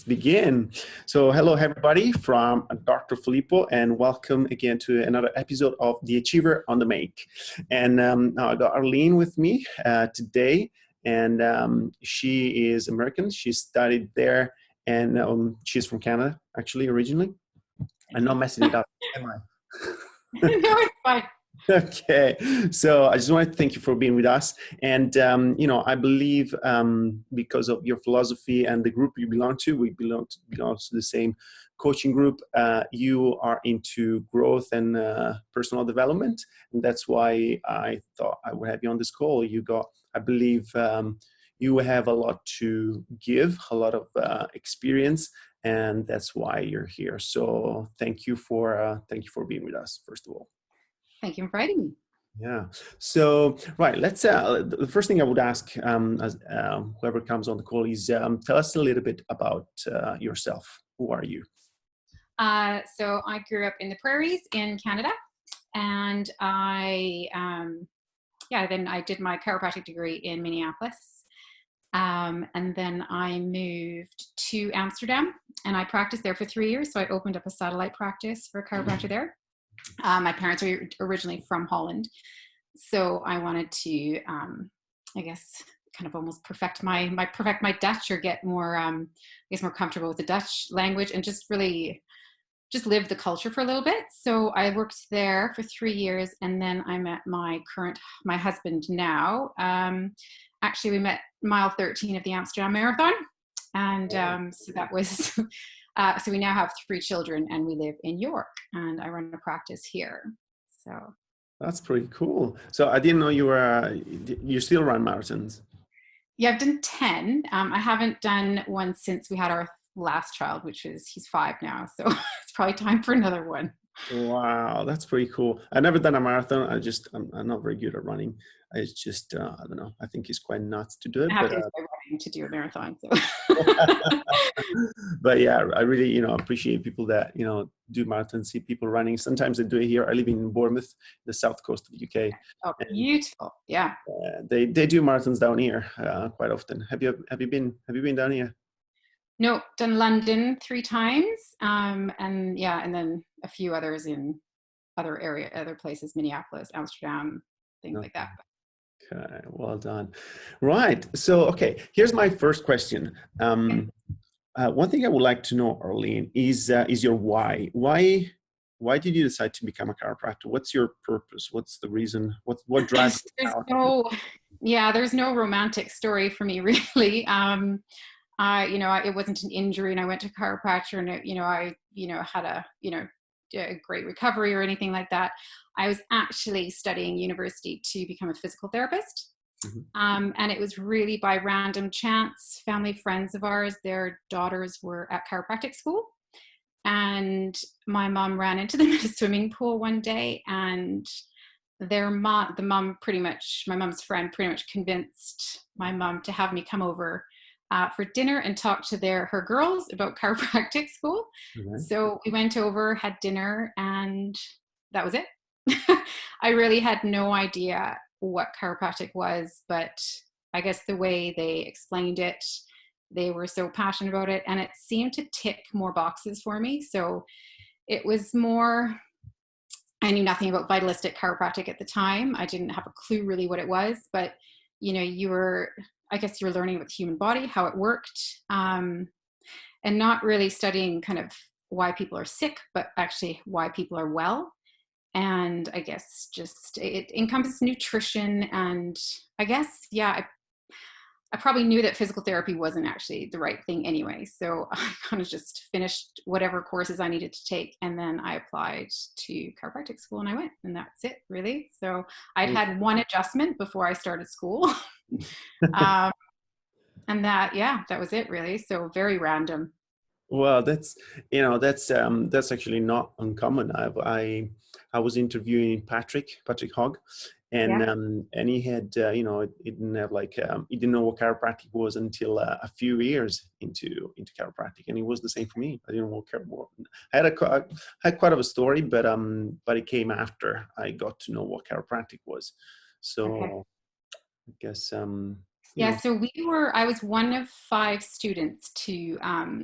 let's begin. So hello everybody from Dr. Filippo, and welcome again to another episode of The Achiever on the Make. And now I got Arleen with me today, and she is American. She studied there, and she's from Canada, actually, originally. I'm not messing it up, am I? No, it's fine. Okay, so I just want to thank you for being with us. And, I believe because of your philosophy and the group you belong to, we belong to the same coaching group. You are into growth and personal development. And that's why I thought I would have you on this call. I believe you have a lot to give, a lot of experience, and that's why you're here. So thank you for being with us, first of all. Thank you for inviting me. Yeah. So, right, let's, the first thing I would ask as whoever comes on the call is tell us a little bit about yourself. Who are you? So I grew up in the prairies in Canada, and then I did my chiropractic degree in Minneapolis. And then I moved to Amsterdam, and I practiced there for 3 years. So I opened up a satellite practice for chiropractor there. My parents are originally from Holland, so I wanted to, I guess, kind of almost perfect my Dutch, or get more, more comfortable with the Dutch language, and just really just live the culture for a little bit. So I worked there for 3 years, and then I met my husband now. Actually, we met mile 13 of the Amsterdam Marathon, and so that was. So we now have 3 children, and we live in York, and I run a practice here. So that's pretty cool. So I didn't know you still run marathons. Yeah, I've done 10. I haven't done one since we had our last child, he's 5 now. So it's probably time for another one. Wow, that's pretty cool. I've never done a marathon. I'm not very good at running. It's just, I don't know. I think it's quite nuts to do it. I have to do running to do a marathon. So. But yeah, I really, appreciate people that, do marathons, see people running. Sometimes they do it here. I live in Bournemouth, the south coast of the UK. Oh, beautiful. Yeah. They do marathons down here quite often. Have you been down here? No, done London 3 times. And then a few others in other places, Minneapolis, Amsterdam, things like that. Okay, well done. Right. So, okay, here's my first question. One thing I would like to know, Arleen, is your why. Why did you decide to become a chiropractor? What's your purpose? What's the reason? What drives you? There's no romantic story for me, really. It wasn't an injury, and I went to chiropractor, and I had a great recovery or anything like that. I was actually studying university to become a physical therapist. Mm-hmm. And it was really by random chance. Family friends of ours, their daughters were at chiropractic school, and my mom ran into them in a swimming pool one day, and my mom's friend pretty much convinced my mom to have me come over for dinner and talk to her girls about chiropractic school. Mm-hmm. So we went over, had dinner, and that was it. I really had no idea what chiropractic was, but I guess the way they explained it, they were so passionate about it, and it seemed to tick more boxes for me. So it was more, I knew nothing about vitalistic chiropractic at the time. I didn't have a clue really what it was, but you were learning about the human body, how it worked, and not really studying kind of why people are sick, but actually why people are well. And I guess just it encompasses nutrition, and I guess, I probably knew that physical therapy wasn't actually the right thing anyway. So I kind of just finished whatever courses I needed to take, and then I applied to chiropractic school, and I went, and that's it, really. So I'd had one adjustment before I started school. And that was it, really. So very random. Well, that's actually not uncommon. I was interviewing Patrick Hogg, and he had he didn't have he didn't know what chiropractic was until a few years into chiropractic, and it was the same for me. I didn't know what chiropractic. I had quite of a story, but it came after I got to know what chiropractic was. So I guess you Yeah, know. so I was one of 5 students to,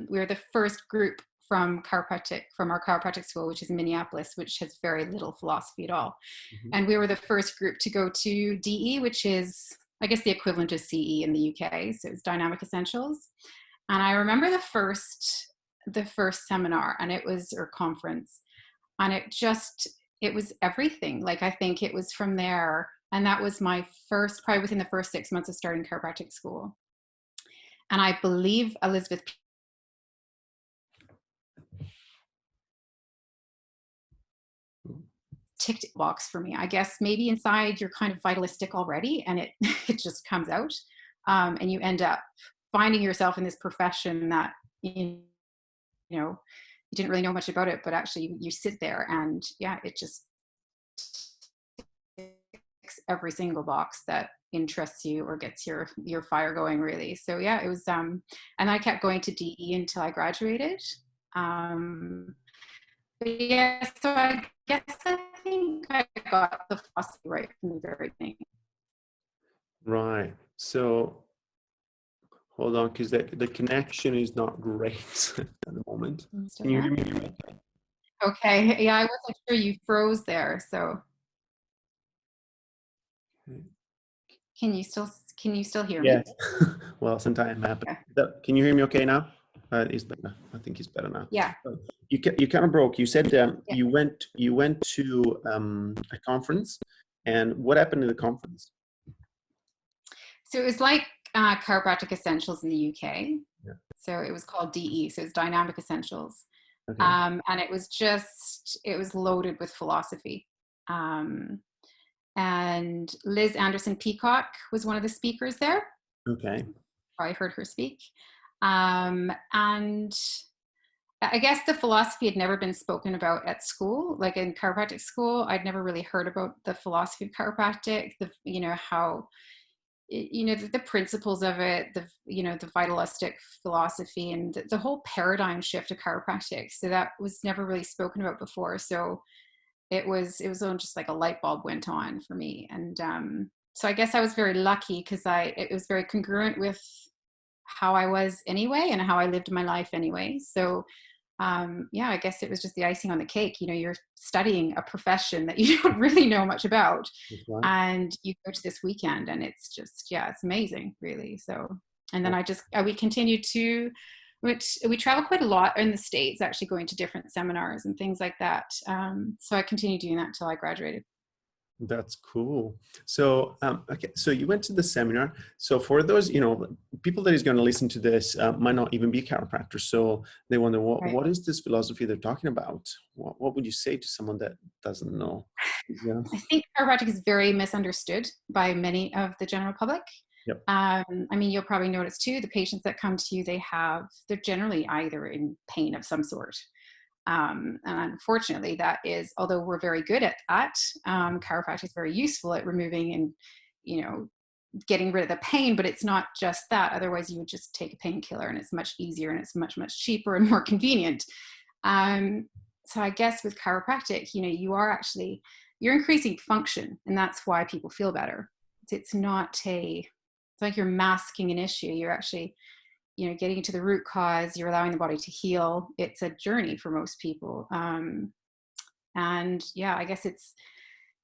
we were the first group from our chiropractic school, which is in Minneapolis, which has very little philosophy at all. Mhm. And we were the first group to go to DE, which is, I guess, the equivalent of CE in the UK. So it's Dynamic Essentials. And I remember the first seminar, and it was, or conference, and it was everything. Like, I think it was from there. And that was my first, probably within the first 6 months of starting chiropractic school. And I believe Elizabeth ticked box for me. I guess maybe inside you're kind of vitalistic already, and it it just comes out, and you end up finding yourself in this profession that you you didn't really know much about it, but actually you sit there, and yeah, it just ticks every single box that interests you or gets your fire going, really. So yeah, it was, and I kept going to DE until I graduated. um but yeah, so I guess I think I got the philosophy right from the very beginning. Right. So hold on, because the connection is not great at the moment. I'm still Can you hear there. me okay? Okay, yeah, I wasn't sure, you froze there. So can you still hear me? Yes. Well, sometimes happens. Yeah. Can you hear me okay now? It's better. I think it's better now. Yeah. You kind of broke. You said Yeah. you went to a conference, and what happened in the conference? So it was like, Chiropractic Essentials in the UK. Yeah. So it was called DE. So it's Dynamic Essentials. Okay. And it was loaded with philosophy. Um, and Liz Anderson Peacock was one of the speakers there. Okay. I heard her speak. And I guess the philosophy had never been spoken about at school, like in chiropractic school. I'd never really heard about the philosophy of chiropractic, how, the principles of it, the vitalistic philosophy, and the whole paradigm shift of chiropractic. So that was never really spoken about before. So it was just like a light bulb went on for me. And so I guess I was very lucky, because it was very congruent with how I was anyway, and how I lived my life anyway. So yeah, I guess it was just the icing on the cake. You're studying a profession that you don't really know much about, That's right. and you go to this weekend, and it's just, yeah, it's amazing, really. So, and then we continued to, we travel quite a lot in the States, actually going to different seminars and things like that. So I continued doing that until I graduated. That's cool. So, okay, so you went to the seminar. So for those, people that is going to listen to this might not even be chiropractors. So they wonder, Right. what is this philosophy they're talking about? What would you say to someone that doesn't know? Yeah. I think chiropractic is very misunderstood by many of the general public. Yep. I mean, you'll probably notice too, the patients that come to you, they're generally either in pain of some sort. And unfortunately, that is, although we're very good at that, chiropractic is very useful at removing and, getting rid of the pain, but it's not just that. Otherwise, you would just take a painkiller, and it's much easier, and it's much, much cheaper and more convenient. So I guess with chiropractic, you're increasing function, and that's why people feel better. It's like you're masking an issue. You're actually, getting to the root cause. You're allowing the body to heal. It's a journey for most people. And yeah, I guess it's,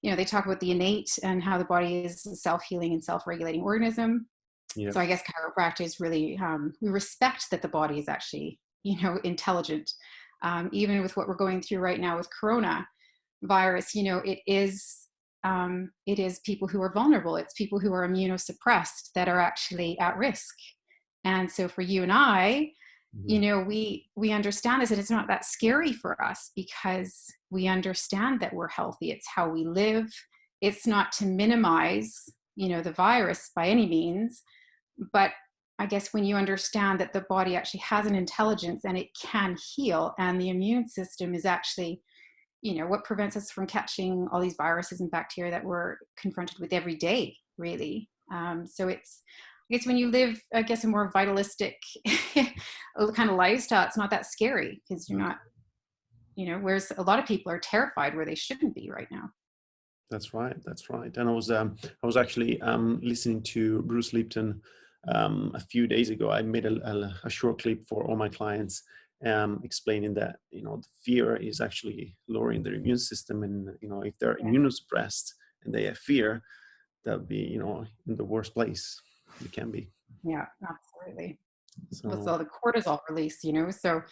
they talk about the innate and how the body is a self-healing and self-regulating organism. Yeah. So I guess chiropractic is really, we respect that the body is actually, intelligent. Even with what we're going through right now with corona virus, it is people who are vulnerable. It's people who are immunosuppressed that are actually at risk. And so for you and I, Mhm. we understand this, and it's not that scary for us, because we understand that we're healthy. It's how we live. It's not to minimize, the virus by any means, but I guess when you understand that the body actually has an intelligence and it can heal, and the immune system is actually, what prevents us from catching all these viruses and bacteria that we're confronted with every day, really. So I guess when you live, I guess, a more vitalistic kind of lifestyle, it's not that scary, because you're not, whereas a lot of people are terrified where they shouldn't be right now. That's right. That's right. And I was actually listening to Bruce Lipton a few days ago. I made a short clip for all my clients, explaining that the fear is actually lowering their immune system, and if they're Yeah, immunosuppressed and they have fear, that would be in the worst place you can be. yeah, absolutely. Well, So so the cortisol release, so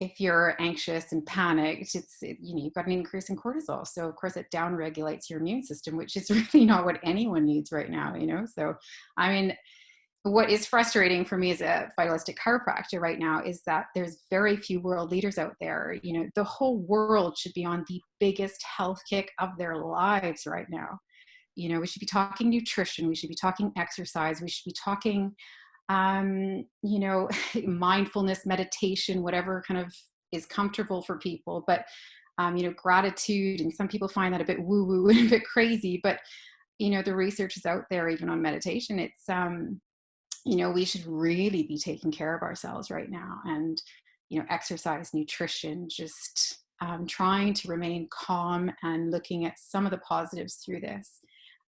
if you're anxious and panicked, you've got an increase in cortisol. So of course it downregulates your immune system, which is really not what anyone needs right now. So, I mean, what is frustrating for me as a vitalistic chiropractor right now is that there's very few world leaders out there. The whole world should be on the biggest health kick of their lives right now. We should be talking nutrition. We should be talking exercise. We should be talking mindfulness, meditation, whatever kind of is comfortable for people. But, gratitude, and some people find that a bit woo woo and a bit crazy, but, the research is out there even on meditation. It's, we should really be taking care of ourselves right now. And, exercise, nutrition, just trying to remain calm and looking at some of the positives through this.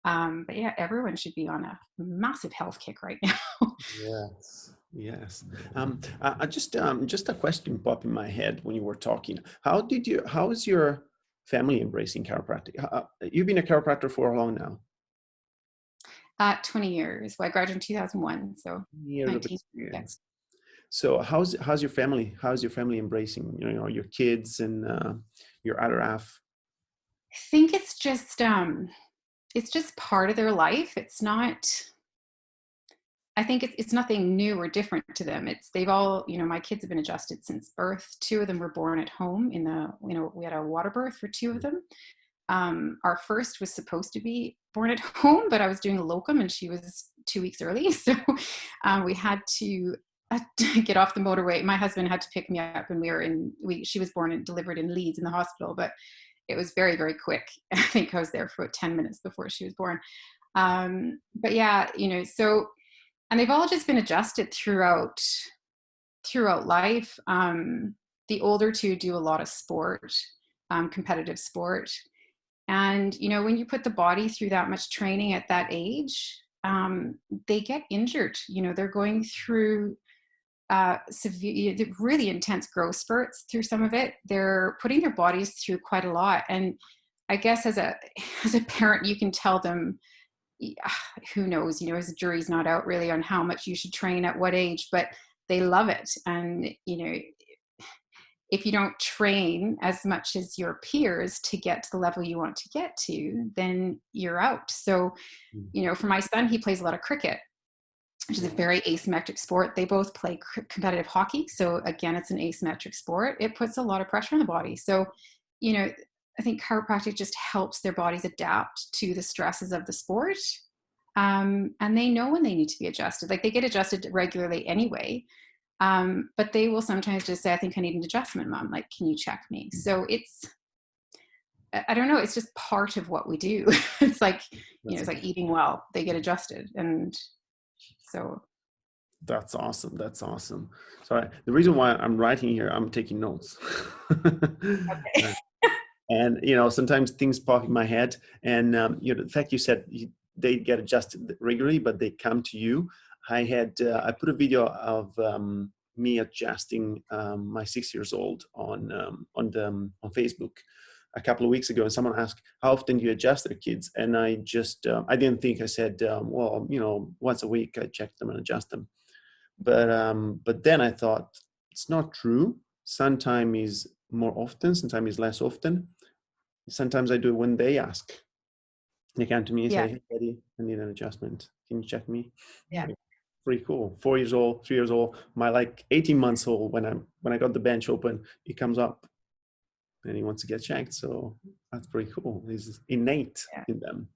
But yeah, everyone should be on a massive health kick right now. yes, yes. I just a question popped in my head when you were talking. How is your family embracing chiropractic? You've been a chiropractor for how long now? 20 years. Well, I graduated in 2001, so Years of 19. Yeah. experience. So how's your family embracing your kids and your other half? I think it's just part of their life. It's not. I think it's nothing new or different to them. They've all, my kids have been adjusted since birth. Two of them were born at home we had a water birth for two of them. Our first was supposed to be born at home, but I was doing a locum and she was 2 weeks early. So we had to get off the motorway. My husband had to pick me up, and she was born and delivered in Leeds in the hospital, but it was very, very quick. I think I was there for about 10 minutes before she was born. But yeah, so, and they've all just been adjusted throughout life. The older two do a lot of sport, competitive sport. And, when you put the body through that much training at that age, they get injured. They're going through severe, really intense growth spurts through some of it. They're putting their bodies through quite a lot. And I guess as a parent, you can tell them, who knows, as the jury's not out really on how much you should train at what age, but they love it. And, if you don't train as much as your peers to get to the level you want to get to, then you're out. So, for my son, he plays a lot of cricket, which is a very asymmetric sport. They both play competitive hockey. So again, it's an asymmetric sport. It puts a lot of pressure on the body. So, I think chiropractic just helps their bodies adapt to the stresses of the sport. And they know when they need to be adjusted. Like, they get adjusted regularly anyway. But they will sometimes just say, I think I need an adjustment, Mom. Like, can you check me? So I don't know. It's just part of what we do. It's like, it's like eating well. They get adjusted. And so. That's awesome. That's awesome. So the reason why I'm writing here, I'm taking notes. Okay. And sometimes things pop in my head, and the fact you said they get adjusted regularly, but they come to you. I put a video of me adjusting my 6 years old on Facebook a couple of weeks ago, and someone asked, how often do you adjust their kids? And I just I didn't think. I said, well, once a week I check them and adjust them. But then I thought, it's not true. Sometimes is more often, sometimes is less often. Sometimes I do it when they ask. They come to me and Yeah. say, hey, Daddy, I need an adjustment. Can you check me? Yeah. Like, pretty cool. 4 years old, 3 years old. My 18 months old, when I got the bench open, he comes up and he wants to get checked. So that's pretty cool. It's innate in them.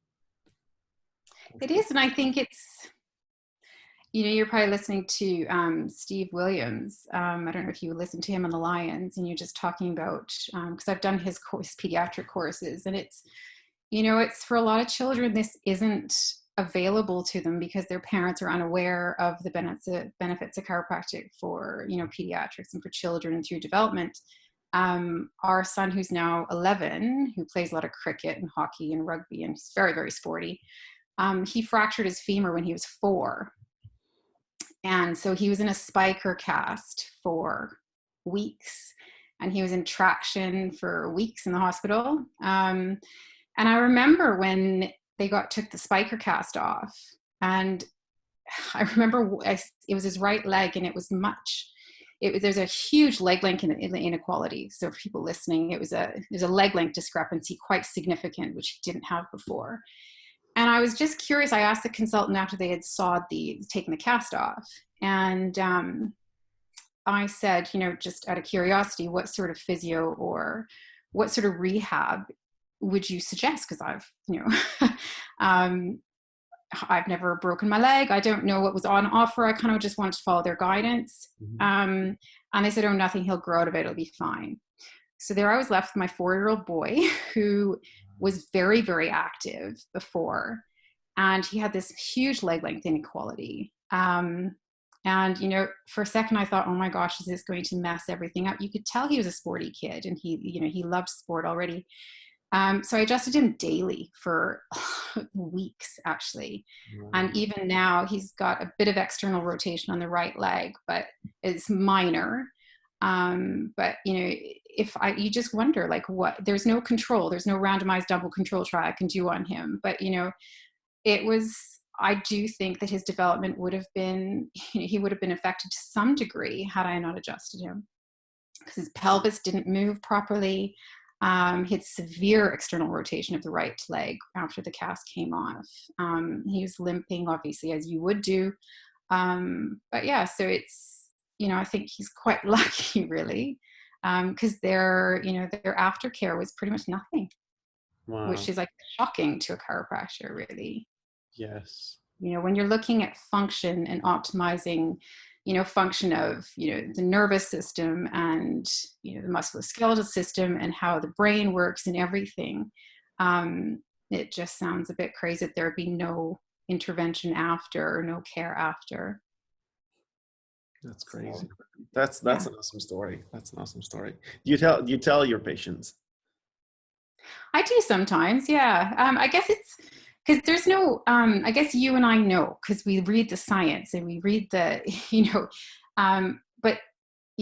It is. And I think it's, you're probably listening to Steve Williams. I don't know if you listen to him on the Lions, and you're just talking about, because I've done his pediatric courses, and it's, it's for a lot of children, this isn't available to them because their parents are unaware of the benefits of chiropractic for, pediatrics and for children through development. Our son, who's now 11, who plays a lot of cricket and hockey and rugby, and he's very, very sporty, he fractured his femur when he was 4. And so he was in a spiker cast for weeks, and he was in traction for weeks in the hospital. And I remember when they took the spiker cast off, and I remember it was his right leg, and there's a huge leg length inequality. So for people listening, there's a leg length discrepancy, quite significant, which he didn't have before. And I was just curious. I asked the consultant after they had taken the cast off, and I said, just out of curiosity, what sort of physio or what sort of rehab would you suggest? Because I've never broken my leg. I don't know what was on offer. I kind of just wanted to follow their guidance. And they said, oh, nothing, he'll grow out of it. It'll be fine. So there I was left with my 4-year-old boy, who was very, very active before. And he had this huge leg length inequality. And, for a second I thought, oh my gosh, is this going to mess everything up? You could tell he was a sporty kid, and he loved sport already. So I adjusted him daily for weeks, actually. Wow. And even now he's got a bit of external rotation on the right leg, but it's minor. But you just wonder, there's no control, there's no randomized double control trial I can do on him. But, I do think that his development he would have been affected to some degree had I not adjusted him, because his pelvis didn't move properly. He had severe external rotation of the right leg after the cast came off. He was limping, obviously, as you would do. But yeah, so it's, I think he's quite lucky, really, because their aftercare was pretty much nothing. Wow. Which is shocking to a chiropractor, really. Yes. When you're looking at function and optimizing, function of, the nervous system and, the musculoskeletal system and how the brain works and everything, it just sounds a bit crazy that there'd be no intervention after, or no care after. That's crazy. That's an awesome story. That's an awesome story. Do you tell your patients? I do sometimes, yeah. I guess it's because there's no, I guess you and I know, because we read the science and we read the, but,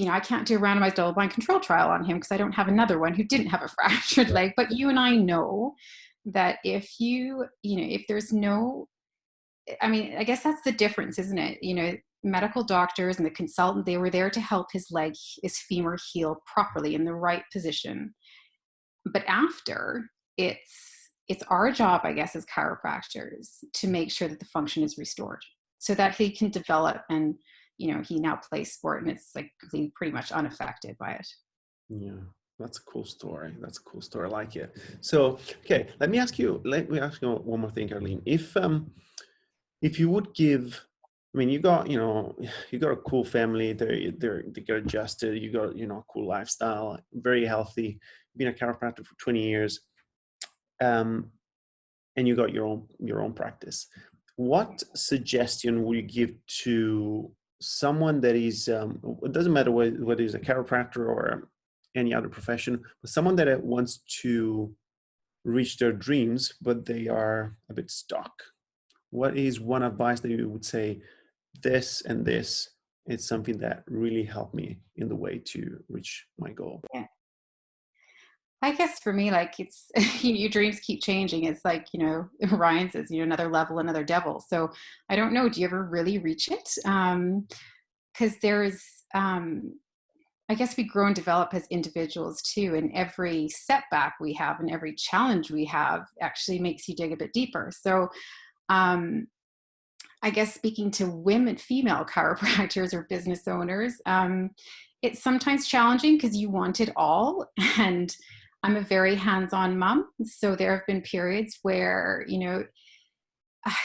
I can't do a randomized double-blind control trial on him because I don't have another one who didn't have a fractured leg. But you and I know that if there's no, I guess that's the difference, isn't it? Medical doctors and the consultant, they were there to help his femur heal properly in the right position. But after, it's our job, I guess, as chiropractors to make sure that the function is restored so that he can develop, and, he now plays sport, and it's pretty much unaffected by it. Yeah, that's a cool story. I like it. So, okay, let me ask you one more thing, Arleen. If you would give, you got a cool family, they got adjusted, you got, a cool lifestyle, very healthy, been a chiropractor for 20 years. And you got your own practice. What suggestion would you give to someone that is, it doesn't matter whether it's a chiropractor or any other profession, but someone that wants to reach their dreams, but they are a bit stuck? What is one advice that you would say, this and this, it's something that really helped me in the way to reach my goal? Yeah. I guess for me, it's, your dreams keep changing. It's Ryan says, another level, another devil. So I don't know, do you ever really reach it? Because there's, I guess we grow and develop as individuals too. And every setback we have and every challenge we have actually makes you dig a bit deeper. So I guess speaking to female chiropractors or business owners, it's sometimes challenging because you want it all. And I'm a very hands-on mom. So there have been periods where,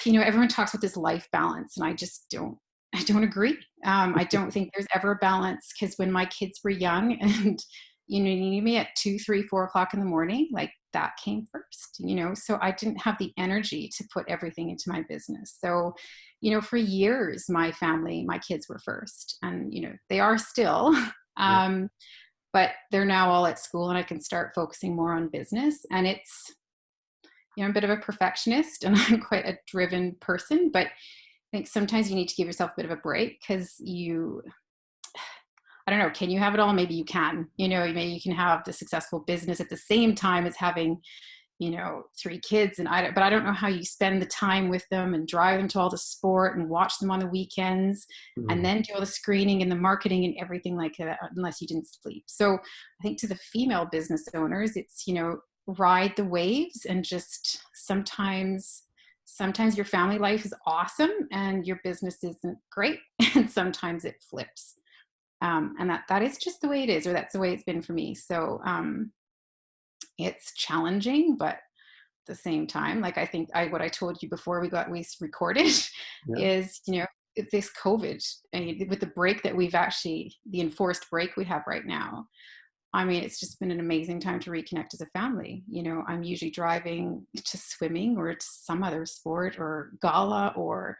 everyone talks about this life balance, and I don't agree. I don't think there's ever a balance, because when my kids were young and, you need me at 2, 3, 4 o'clock in the morning, that came first, so I didn't have the energy to put everything into my business. So, for years, my kids were first, and, they are still. but they're now all at school and I can start focusing more on business. And it's, I'm a bit of a perfectionist and I'm quite a driven person, but I think sometimes you need to give yourself a bit of a break because I don't know, can you have it all? Maybe you can, maybe you can have the successful business at the same time as having, 3 kids. But I don't know how you spend the time with them and drive them to all the sport and watch them on the weekends and Mm. then do all the screening and the marketing and everything like that, unless you didn't sleep. So I think to the female business owners, it's, ride the waves and just sometimes your family life is awesome and your business isn't great. And sometimes it flips. And that is just the way it is, or that's the way it's been for me. So it's challenging, but at the same time, like I think what I told you before we recorded Yeah. is, this COVID, and with the break that the enforced break we have right now, I mean, it's just been an amazing time to reconnect as a family. I'm usually driving to swimming or to some other sport or gala or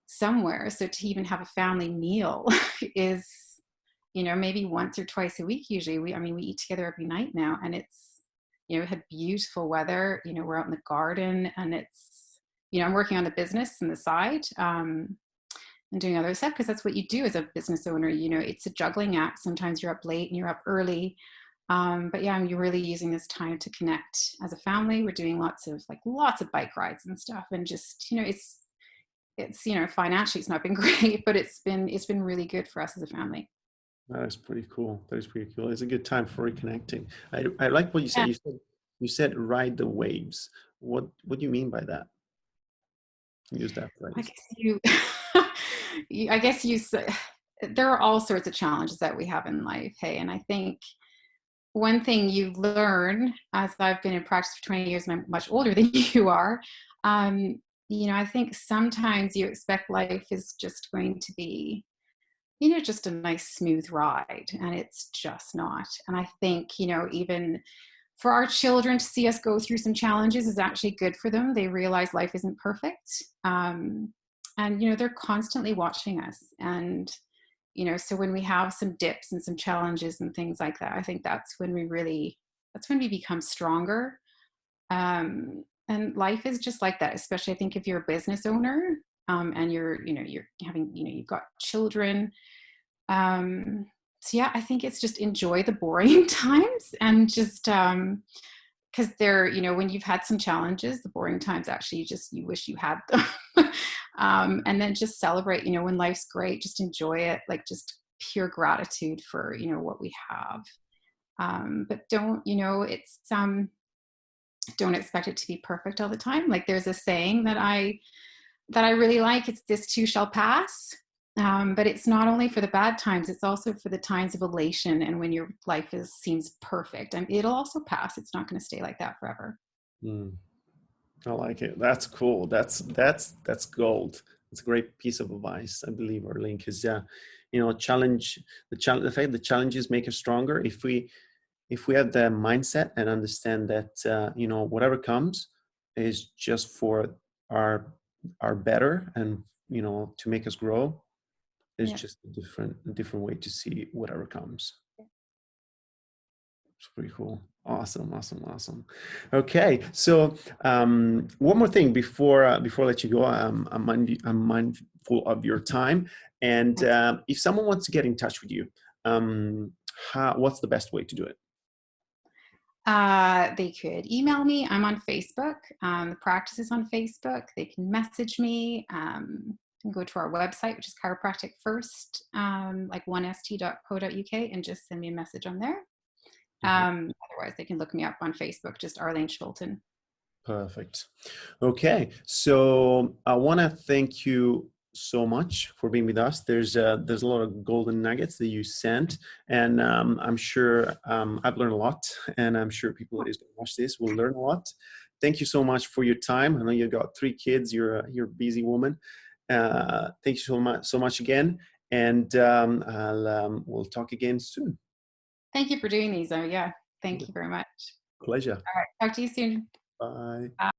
somewhere. So to even have a family meal is, maybe once or twice a week. Usually we eat together every night now, and it's, we had beautiful weather, we're out in the garden, and it's, I'm working on the business and the side, and doing other stuff because that's what you do as a business owner. It's a juggling act. Sometimes you're up late and you're up early. But yeah, you're really using this time to connect as a family. We're doing lots of bike rides and stuff, and just, it's financially it's not been great, but it's been really good for us as a family. That is pretty cool. That is pretty cool. It's a good time for reconnecting. I like what you said. Yeah, You said ride the waves. What do you mean by that? Use that I phrase. guess you, I guess you say there are all sorts of challenges that we have in life. Hey, and I think one thing you learn, as I've been in practice for 20 years and I'm much older than you are, um, I think sometimes you expect life is just going to be, just a nice smooth ride, and it's just not. And I think, even for our children to see us go through some challenges is actually good for them. They realize life isn't perfect. And, they're constantly watching us. And, so when we have some dips and some challenges and things like that, I think that's when we become stronger. And life is just like that, especially I think if you're a business owner, and you're having, you've got children. So yeah, I think it's just enjoy the boring times and just, because they're, when you've had some challenges, the boring times actually you wish you had them. And then just celebrate, when life's great, just enjoy it, like just pure gratitude for, what we have. But don't expect it to be perfect all the time. Like there's a saying that I really like. It's this too shall pass. But it's not only for the bad times, it's also for the times of elation and when your life seems perfect. And it'll also pass. It's not going to stay like that forever. Hmm. I like it. That's cool. That's gold. It's a great piece of advice, I believe, Arleen, because the fact that challenges make us stronger. If we have the mindset and understand that whatever comes is just for our better and to make us grow, is Yeah. just a different way to see whatever comes. It's pretty cool. Awesome, awesome, awesome. Okay, so one more thing before I let you go. I'm mindful of your time, and if someone wants to get in touch with you, what's the best way to do it? They could email me. I'm on Facebook. The practice is on Facebook. They can message me. And go to our website, which is Chiropractic First, like 1st.co.uk, and just send me a message on there. Mhm. Otherwise, they can look me up on Facebook, just Arleen Scholten. Perfect. Okay, so I want to thank you so much for being with us. There's a lot of golden nuggets that you sent, and I'm sure I've learned a lot, and I'm sure people that is going to watch this will learn a lot. Thank you so much for your time. I know you got 3 kids. You're a busy woman. Thank you so much again, and we'll talk again soon. Thank you for doing these. Oh, yeah. Thank you very much. Pleasure. All right. Talk to you soon. Bye. Bye.